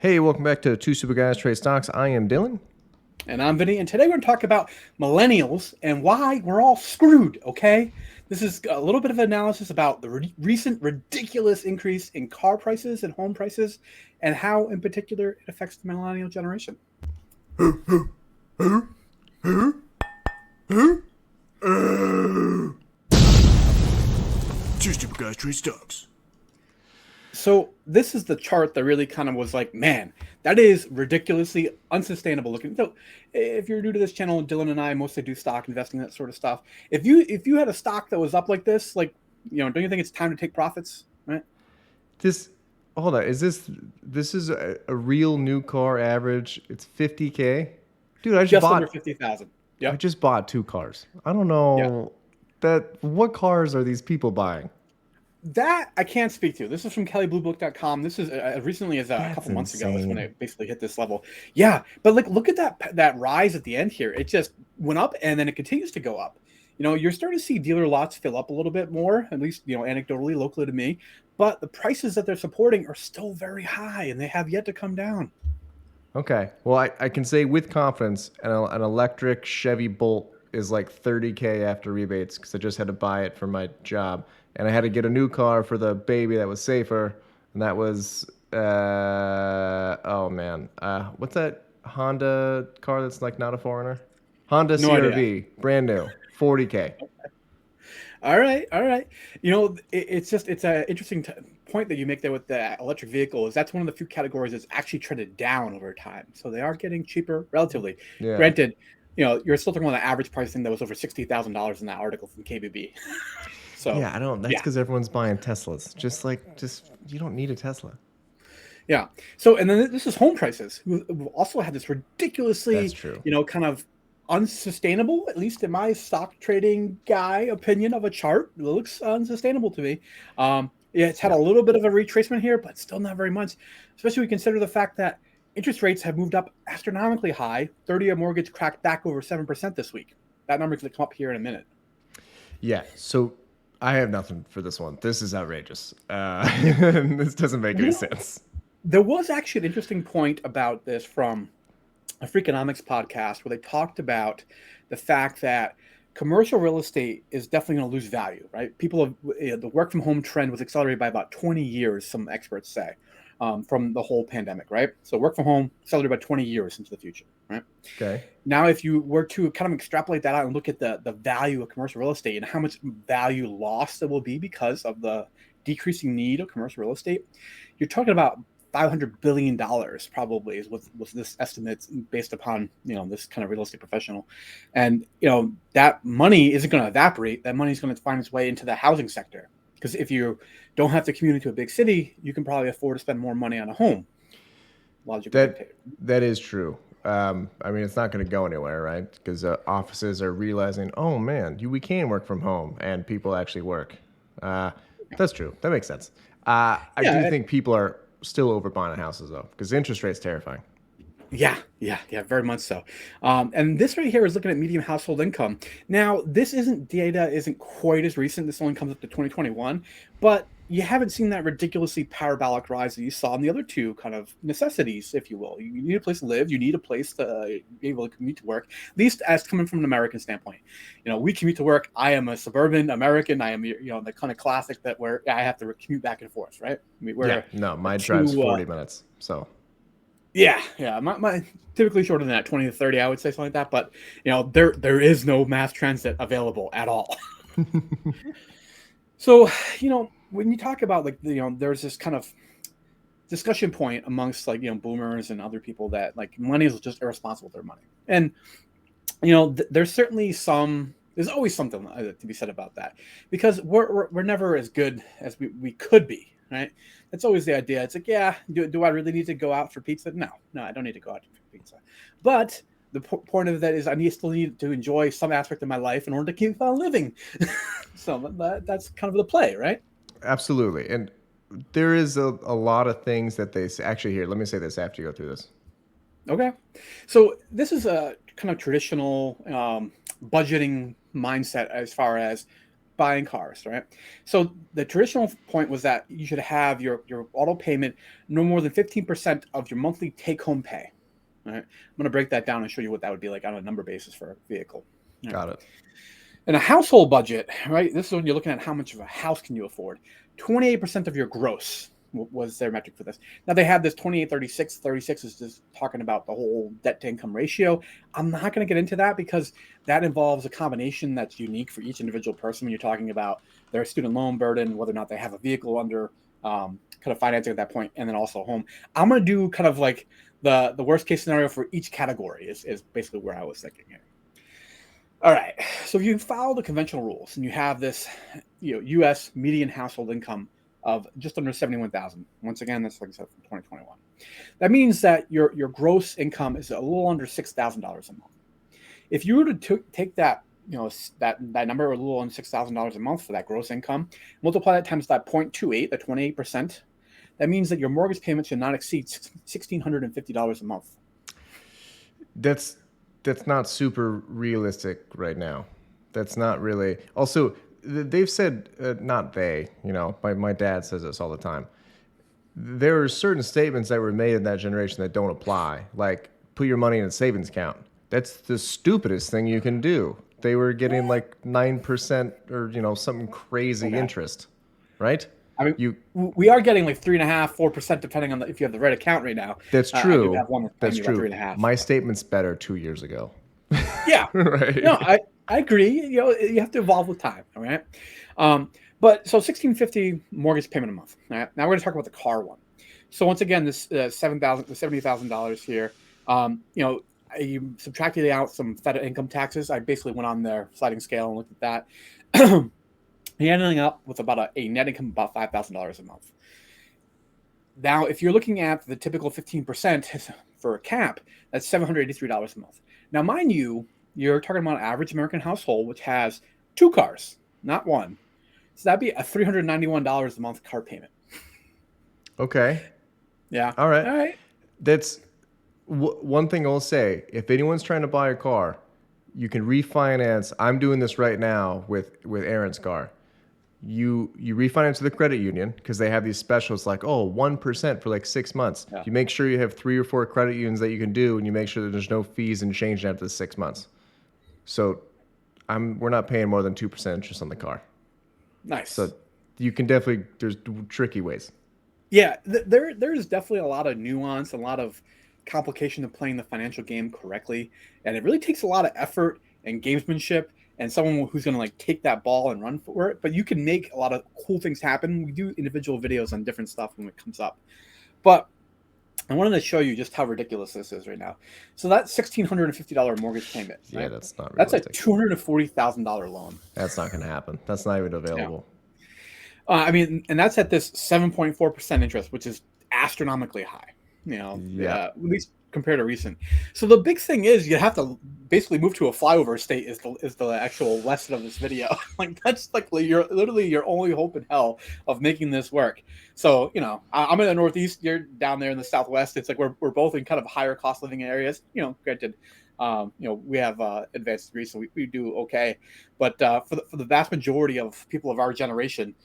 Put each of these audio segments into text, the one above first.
Hey, welcome back to Two Super Guys Trade Stocks. I am Dylan. And I'm Vinny, and today we're going to talk about millennials and why we're all screwed, okay? This is a little bit of analysis about the recent ridiculous increase in car prices and home prices and how, in particular, it affects the millennial generation. Two Super Guys Trade Stocks. So this is the chart that really kind of was like, man, that is ridiculously unsustainable looking. So if you're new to this channel, Dylan and I mostly do stock investing, that sort of stuff. If you had a stock that was up like this, like, don't you think it's time to take profits, right? This, hold on, this is a real new car average? It's 50K, dude. Just under 50,000. I Yep. just bought two cars. I don't Yeah. know what cars are these people buying? That I can't speak to. This is from kellybluebook.com. This is recently as a That's couple months ago is when insane. it basically hit this level. Yeah, but like look at that rise at the end here. It just went up and then it continues to go up. You're starting to see dealer lots fill up a little bit more, at least anecdotally, locally to me. But the prices that they're supporting are still very high, and they have yet to come down. Okay, well, I can say with confidence an electric Chevy Bolt is like 30K after rebates because I just had to buy it for my job. And I had to get a new car for the baby that was safer. And that was, oh man. What's that Honda car that's like not a foreigner? Honda No idea. CRV, brand new, 40K. All right, all right. It's an interesting point that you make there with the electric vehicle. Is that's one of the few categories that's actually trended down over time. So they are getting cheaper relatively. Yeah. Granted, you're still talking about an average pricing that was over $60,000 in that article from KBB. So Yeah, I don't, that's yeah, because everyone's buying Teslas. Just, you don't need a Tesla. yeah. So and then this is home prices. Who also had this That's ridiculously, true. kind of unsustainable, at least in my stock trading guy opinion of a chart. It looks unsustainable to me. Yeah, it's had a Yeah. little bit of a retracement here, but still not very much, especially when we consider the fact that interest rates have moved up astronomically high. 30-year mortgage cracked back over 7% this week. That number's going to come up here in a minute. Yeah, so I have nothing for this one. This is outrageous. Yeah. This doesn't make any sense. There was actually an interesting point about this from a Freakonomics podcast where they talked about the fact that commercial real estate is definitely going to lose value, right? The work from home trend was accelerated by about 20 years, some experts say, from the whole pandemic, right? So work from home accelerated by 20 years into the future, right? Okay. Now, if you were to kind of extrapolate that out and look at the value of commercial real estate and how much value lost there will be because of the decreasing need of commercial real estate, you're talking about $500 billion probably is what this estimate based upon this kind of real estate professional, and that money isn't going to evaporate. That money is going to find its way into the housing sector because if you don't have to commute into a big city, you can probably afford to spend more money on a home. Logical That dictator. that is true. I mean, it's not going to go anywhere, right? Because offices are realizing, oh man, we can work from home, and people actually work. Uh, that's true. That makes sense. I do Yeah, think people are still overbuying houses though, because the interest rate's terrifying. yeah, very much so. And this right here is looking at median household income. Now, this isn't data isn't quite as recent. This only comes up to 2021, but you haven't seen that ridiculously parabolic rise that you saw in the other two kind of necessities, if you will. You need a place to live. You need a place to be able to commute to work. At least as coming from an American standpoint, we commute to work. I am a suburban American. I am the kind of classic that where I have to commute back and forth, right? Yeah, We're no, a my drive's two 40 minutes. So yeah. My typically shorter than that, 20 to 30, I would say something like that. But there is no mass transit available at all. So, when you talk about like there's this kind of discussion point amongst like boomers and other people that like money is just irresponsible with their money. And there's always something to be said about that because we're never as good as we could be, right? That's always the idea. It's like, yeah, do I really need to go out for pizza? No, I don't need to go out for pizza. But the point of that is still need to enjoy some aspect of my life in order to keep on living. So that's kind of the play, right? absolutely, and there is a lot of things that they say. Actually, here, let me say this after you go through this. Okay. So this is a kind of traditional budgeting mindset as far as buying cars, right? So the traditional point was that you should have your auto payment no more than 15% of your monthly take home pay. All right. I'm going to break that down and show you what that would be like on a number basis for a vehicle. All right. Got it. And a household budget, right? This is when you're looking at how much of a house can you afford. 28% of your gross was their metric for this. Now they have this 28, 36. 36 is just talking about the whole debt to income ratio. I'm not going to get into that because that involves a combination that's unique for each individual person when you're talking about their student loan burden, whether or not they have a vehicle under kind of financing at that point, and then also home. I'm going to do kind of like the worst case scenario for each category is basically where I was thinking here. All right. So if you follow the conventional rules and you have this, U.S. median household income of just under 71,000. Once again, that's like I said from 2021. That means that your gross income is a little under $6,000 a month. If you were to take that, that number, a little under $6,000 a month for that gross income, multiply that times that 0.28, the 28%, that means that your mortgage payment should not exceed $1,650 a month. That's not super realistic right now. That's not really. Also, they've said, not they, my dad says this all the time. There are certain statements that were made in that generation that don't apply, like put your money in a savings account. That's the stupidest thing you can do. They were getting like 9% or, something crazy interest, right? I mean, we are getting like 3.5%, 4%, depending on if you have the right account right now. That's true. I do have one that's true. 3.5. My statement's better 2 years ago. Yeah. Right. No, I agree. You have to evolve with time. All right. But so $1,650 mortgage payment a month. All right. Now we're going to talk about the car one. So once again, this $70,000 here. You subtracted out some federal income taxes. I basically went on their sliding scale and looked at that. You're ending up with about a net income of about $5,000 a month. Now, if you're looking at the typical 15% for a cap, that's $783 a month. Now, mind you, you're talking about an average American household, which has 2 cars, not one. So that'd be a $391 a month car payment. Okay. Yeah. All right. All right. That's one thing I'll say. If anyone's trying to buy a car, you can refinance. I'm doing this right now with Aaron's car. You refinance with the credit union because they have these specials like 1% for like 6 months. Yeah. You make sure you have 3 or 4 credit unions that you can do, and you make sure that there's no fees and change after the 6 months. So we're not paying more than 2% interest on the car. Nice. So you can definitely, there's tricky ways. Yeah, there's definitely a lot of nuance, a lot of complication of playing the financial game correctly, and it really takes a lot of effort and gamesmanship and someone who's going to like take that ball and run for it. But you can make a lot of cool things happen. We do individual videos on different stuff when it comes up. But I wanted to show you just how ridiculous this is right now. So that's $1,650 mortgage payment. Right? Yeah, that's not realistic. That's a $240,000 loan. That's not going to happen. That's not even available. Yeah. And that's at this 7.4% interest, which is astronomically high. At least compared to recent. So the big thing is you have to basically move to a flyover state is the actual lesson of this video. Like that's like you're literally your only hope in hell of making this work. So I'm in the Northeast, you're down there in the Southwest. It's like we're both in kind of higher cost living areas. Granted, we have advanced degrees, so we do okay. But for the vast majority of people of our generation,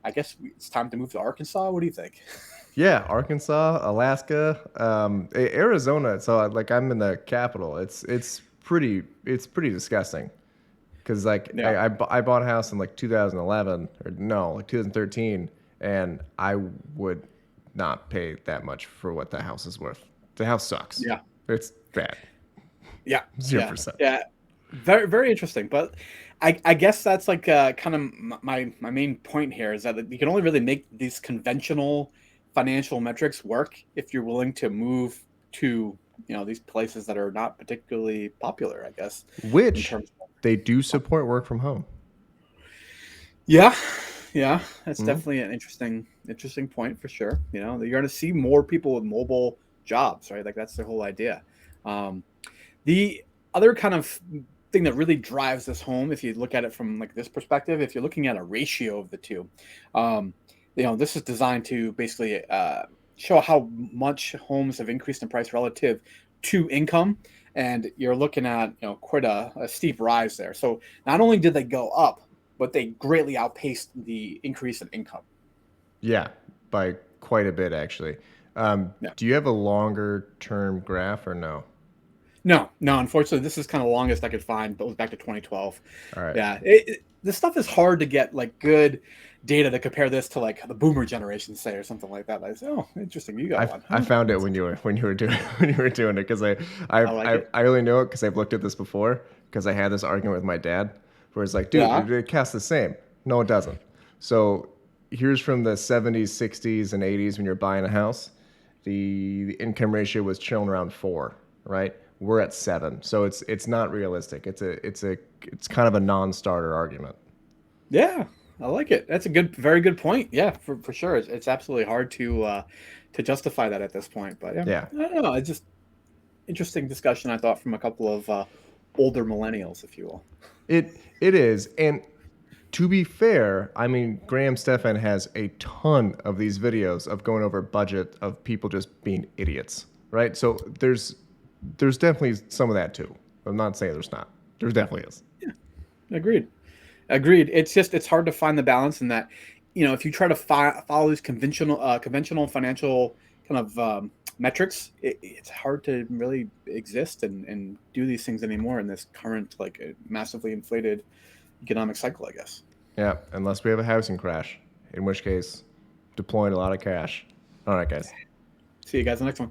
I guess it's time to move to Arkansas. What do you think? Yeah, Arkansas, Alaska, Arizona. So like I'm in the capital. It's pretty disgusting. Because I bought a house in like 2011 or no, like 2013, and I would not pay that much for what the house is worth. The house sucks. Yeah, it's bad. Yeah, 0%. Yeah, very very interesting. But I guess that's like kind of my main point here is that you can only really make these conventional financial metrics work if you're willing to move to these places that are not particularly popular, I guess. Which they do support work from home. Yeah, that's definitely an interesting point for sure. You're going to see more people with mobile jobs, right? Like that's the whole idea. The other kind of thing that really drives this home, if you look at it from like this perspective, if you're looking at a ratio of the two, this is designed to basically show how much homes have increased in price relative to income. And you're looking at, quite a steep rise there. So not only did they go up, but they greatly outpaced the increase in income. Yeah, by quite a bit actually. Yeah. Do you have a longer term graph or no? No, no. Unfortunately, this is kind of the longest I could find, but it was back to 2012. All right. Yeah, this stuff is hard to get like good data to compare this to like the Boomer generation, say, or something like that. I say, oh, interesting, you got one, I huh? found it That's when you were doing when you were doing it because I like it. I only know it because I've looked at this before because I had this argument with my dad where it's like, dude, Yeah, it casts the same. No, it doesn't. So here's from the 70s, 60s, and 80s when you're buying a house. The income ratio was chilling around 4, right? We're at 7, so it's not realistic. It's kind of a non-starter argument. yeah, I like it. That's a good, very good point. Yeah, for sure. It's absolutely hard to justify that at this point. But yeah, Yeah, I don't know. It's just interesting discussion. I thought from a couple of older millennials, if you will. it is. And to be fair, I mean, Graham Stephan has a ton of these videos of going over budget of people just being idiots, right? So there's definitely some of that too. I'm not saying there's not. There definitely is. Agreed. Agreed. It's just it's hard to find the balance in that. If you try to follow these conventional financial kind of metrics, it's hard to really exist and do these things anymore in this current like massively inflated economic cycle, I guess. Yeah, unless we have a housing crash, in which case, deploying a lot of cash. All right, guys. See you guys in the next one.